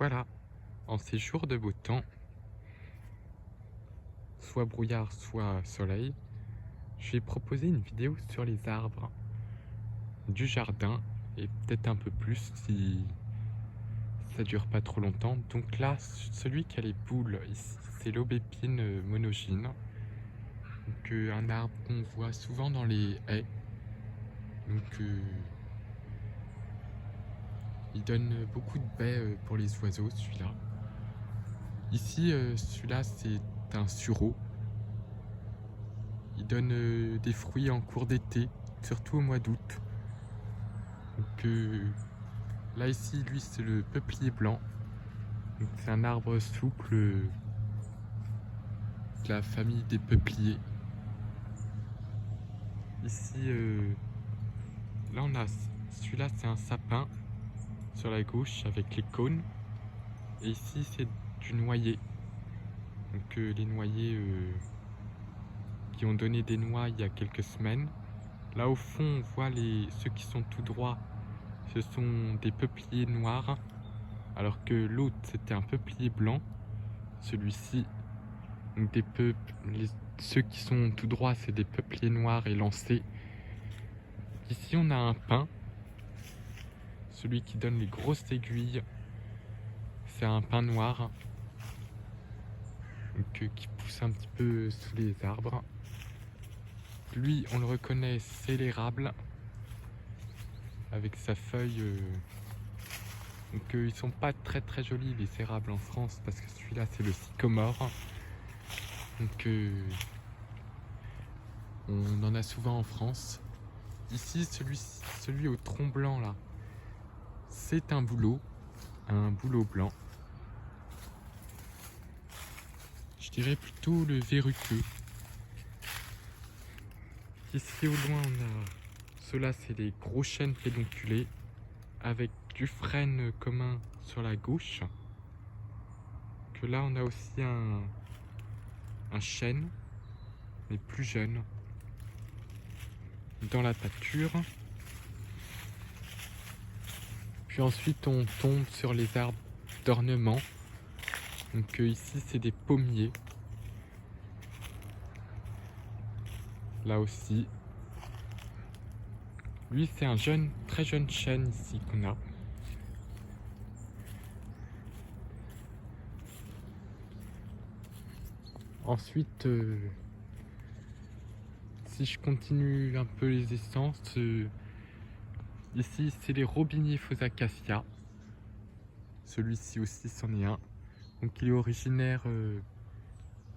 Voilà, en ces jours de beau temps, soit brouillard, soit soleil, je vais proposer une vidéo sur les arbres du jardin et peut-être un peu plus si ça dure pas trop longtemps. Donc là, celui qui a les boules ici, c'est l'aubépine monogyne. Donc un arbre qu'on voit souvent dans les haies. Donc il donne beaucoup de baies pour les oiseaux, celui-là. Ici, celui-là, c'est un sureau. Il donne des fruits en cours d'été, surtout au mois d'août. Donc là ici, lui, c'est le peuplier blanc. C'est un arbre souple de la famille des peupliers. Ici, là on a celui-là, c'est un sapin sur la gauche avec les cônes. Et ici, c'est du noyer. Donc les noyers qui ont donné des noix il y a quelques semaines. Là au fond, on voit ceux qui sont tout droits. Ce sont des peupliers noirs, alors que l'autre c'était un peuplier blanc. Celui-ci, ceux qui sont tout droits, c'est des peupliers noirs élancés. Ici, on a un pin, celui qui donne les grosses aiguilles, c'est un pin noir, donc, qui pousse un petit peu sous les arbres. Lui, on le reconnaît, c'est l'érable, avec sa feuille. Donc ils sont pas très très jolis les érables en France, parce que celui-là c'est le sycomore. Donc on en a souvent en France. Ici, celui au tronc blanc là, c'est un bouleau blanc. Je dirais plutôt le verruqueux. Ici au loin on a, ceux-là c'est des gros chênes pédonculés avec du frêne commun sur la gauche. Que là on a aussi un chêne, mais plus jeune, dans la pâture. Puis ensuite on tombe sur les arbres d'ornement. Donc ici c'est des pommiers. Là aussi. Lui c'est un très jeune chêne ici qu'on a. Ensuite, si je continue un peu les essences, ici c'est les robiniers Fosacacia. Celui-ci aussi c'en est un. Donc il est originaire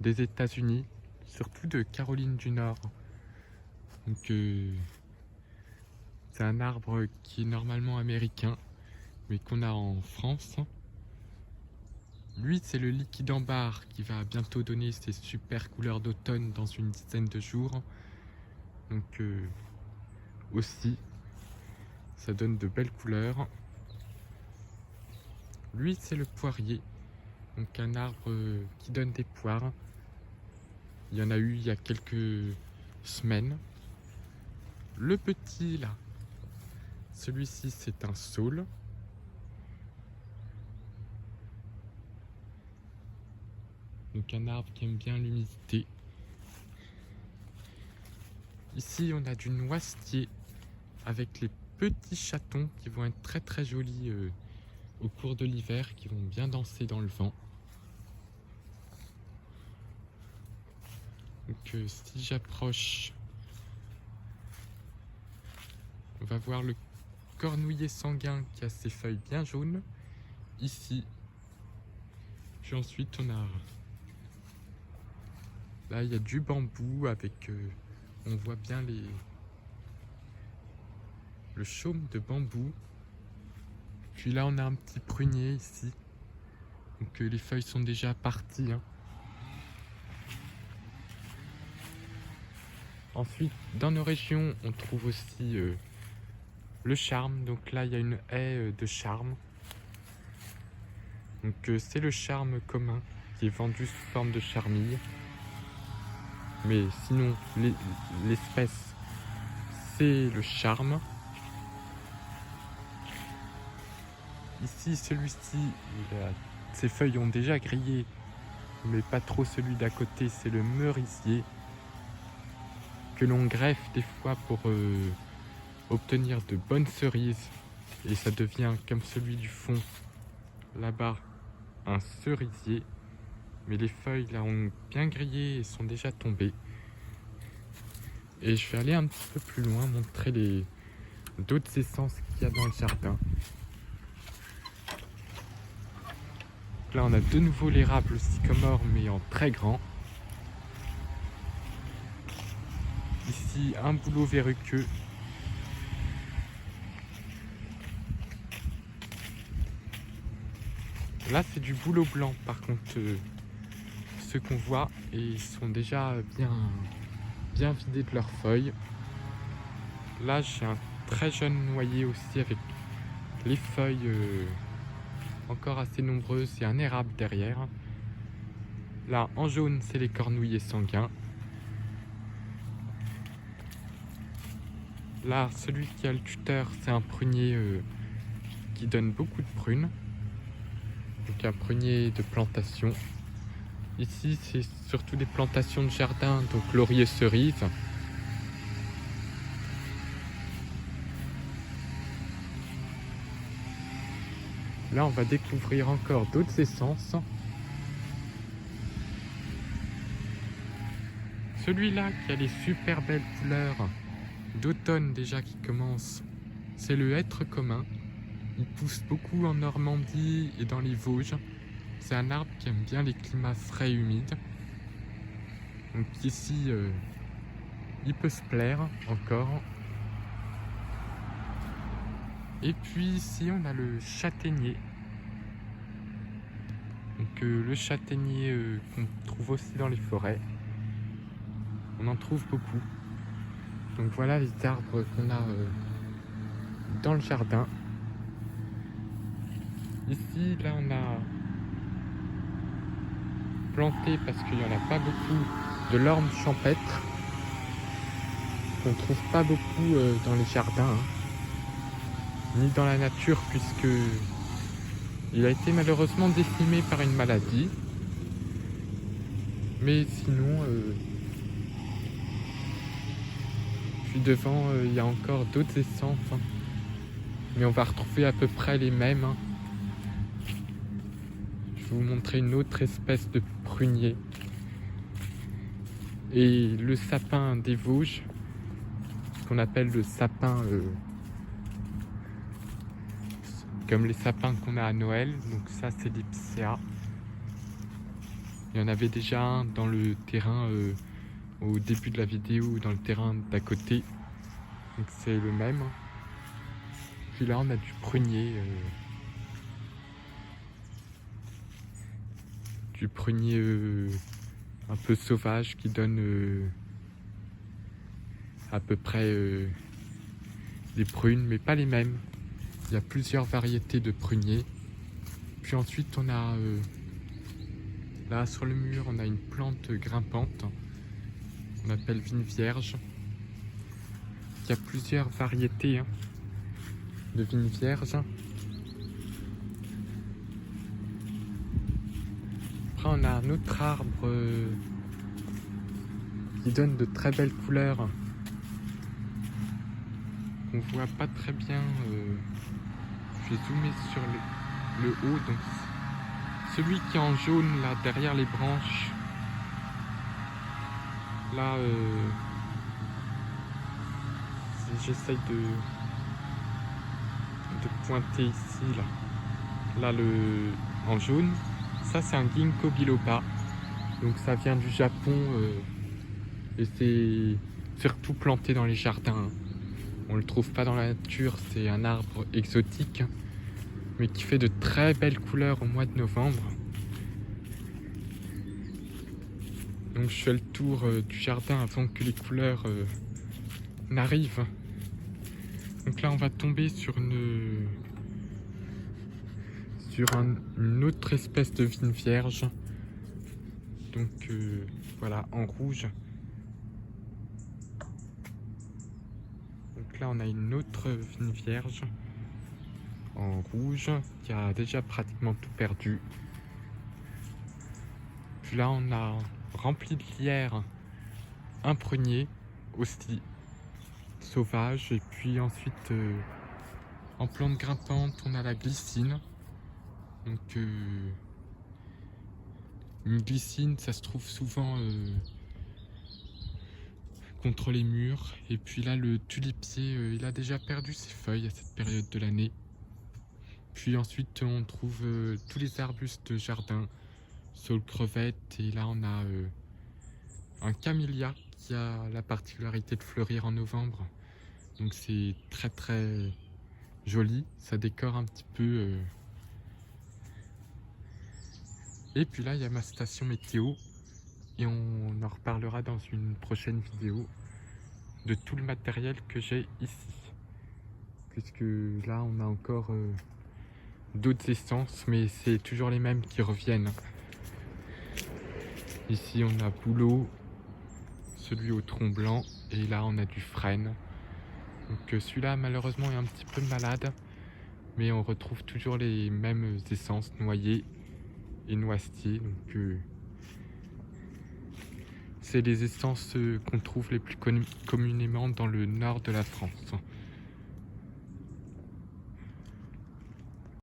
des États-Unis, surtout de Caroline du Nord. Donc c'est un arbre qui est normalement américain, mais qu'on a en France. Lui, c'est le liquidambar qui va bientôt donner ses super couleurs d'automne dans une dizaine de jours. Donc aussi, ça donne de belles couleurs. Lui, c'est le poirier, donc un arbre qui donne des poires. Il y en a eu il y a quelques semaines. Le petit là, celui-ci c'est un saule. Donc un arbre qui aime bien l'humidité. Ici on a du noisetier avec les petits chatons qui vont être très très jolis au cours de l'hiver, qui vont bien danser dans le vent. Donc si j'approche, on va voir le cornouiller sanguin qui a ses feuilles bien jaunes ici. Puis ensuite on a, là il y a du bambou avec, on voit bien le chaume de bambou. Puis là on a un petit prunier ici, donc les feuilles sont déjà parties, hein. Ensuite dans nos régions on trouve aussi le charme. Donc là il y a une haie de charme. Donc c'est le charme commun qui est vendu sous forme de charmille. Mais sinon l'espèce c'est le charme. Ici, celui-ci, ses feuilles ont déjà grillé, mais pas trop celui d'à côté, c'est le merisier que l'on greffe des fois pour obtenir de bonnes cerises. Et ça devient comme celui du fond, là-bas, un cerisier. Mais les feuilles là ont bien grillé et sont déjà tombées. Et je vais aller un petit peu plus loin, montrer d'autres essences qu'il y a dans le jardin. Donc là on a de nouveau l'érable sycomore mais en très grand. Ici un bouleau verruqueux. Là c'est du bouleau blanc par contre, ceux qu'on voit, et ils sont déjà bien vidés de leurs feuilles. Là j'ai un très jeune noyer aussi avec les feuilles encore assez nombreuses et un érable derrière. Là en jaune c'est les cornouillers sanguins. Là celui qui a le tuteur c'est un prunier qui donne beaucoup de prunes. Donc un prunier de plantation. Ici c'est surtout des plantations de jardin, donc laurier cerise. Là on va découvrir encore d'autres essences. Celui-là qui a les super belles couleurs d'automne déjà qui commencent, c'est le hêtre commun. Il pousse beaucoup en Normandie et dans les Vosges. C'est un arbre qui aime bien les climats frais et humides. Donc ici, il peut se plaire encore. Et puis ici, on a le châtaignier. Donc le châtaignier qu'on trouve aussi dans les forêts. On en trouve beaucoup. Donc voilà les arbres qu'on a dans le jardin. Ici, là, on a planté, parce qu'il n'y en a pas beaucoup, de l'orme champêtre. Qu'on ne trouve pas beaucoup dans les jardins, ni dans la nature, puisque il a été malheureusement décimé par une maladie. Mais sinon, puis devant, il y a encore d'autres essences. Mais on va retrouver à peu près les mêmes. Je vais vous montrer une autre espèce de prunier. Et le sapin des Vosges, qu'on appelle le sapin comme les sapins qu'on a à Noël. Donc ça c'est l'Ipsea. Il y en avait déjà un dans le terrain au début de la vidéo, dans le terrain d'à côté. Donc c'est le même. Puis là on a du prunier. Du prunier un peu sauvage qui donne à peu près des prunes, mais pas les mêmes. Il y a plusieurs variétés de pruniers. Puis ensuite on a là sur le mur on a une plante grimpante qu'on appelle vigne vierge. Il y a plusieurs variétés de vigne vierge. Après on a un autre arbre qui donne de très belles couleurs. On voit pas très bien. Je vais zoomer sur le haut. Donc celui qui est en jaune là derrière les branches. Là j'essaye de pointer ici là en jaune. Ça c'est un ginkgo biloba. Donc ça vient du Japon et c'est surtout planté dans les jardins. On le trouve pas dans la nature, c'est un arbre exotique, mais qui fait de très belles couleurs au mois de novembre. Donc je fais le tour du jardin avant que les couleurs n'arrivent. Donc là on va tomber sur une autre espèce de vigne vierge. Donc voilà, en rouge. Donc là on a une autre vigne vierge. en rouge qui a déjà pratiquement tout perdu. Puis là on a rempli de lierre un prunier aussi sauvage, et puis ensuite en plante grimpante on a la glycine. Donc une glycine ça se trouve souvent contre les murs, et puis là le tulipier il a déjà perdu ses feuilles à cette période de l'année. Puis ensuite on trouve tous les arbustes de jardin, saule crevette, et là on a un camélia qui a la particularité de fleurir en novembre, donc c'est très très joli, ça décore un petit peu. Et puis là il y a ma station météo, et on en reparlera dans une prochaine vidéo de tout le matériel que j'ai ici, puisque là on a encore d'autres essences, mais c'est toujours les mêmes qui reviennent. Ici on a Bouleau, celui au tronc blanc, et là on a du frêne. Donc celui-là malheureusement est un petit peu malade, mais on retrouve toujours les mêmes essences, noyer et noisetier. Donc c'est les essences qu'on trouve les plus communément dans le nord de la France.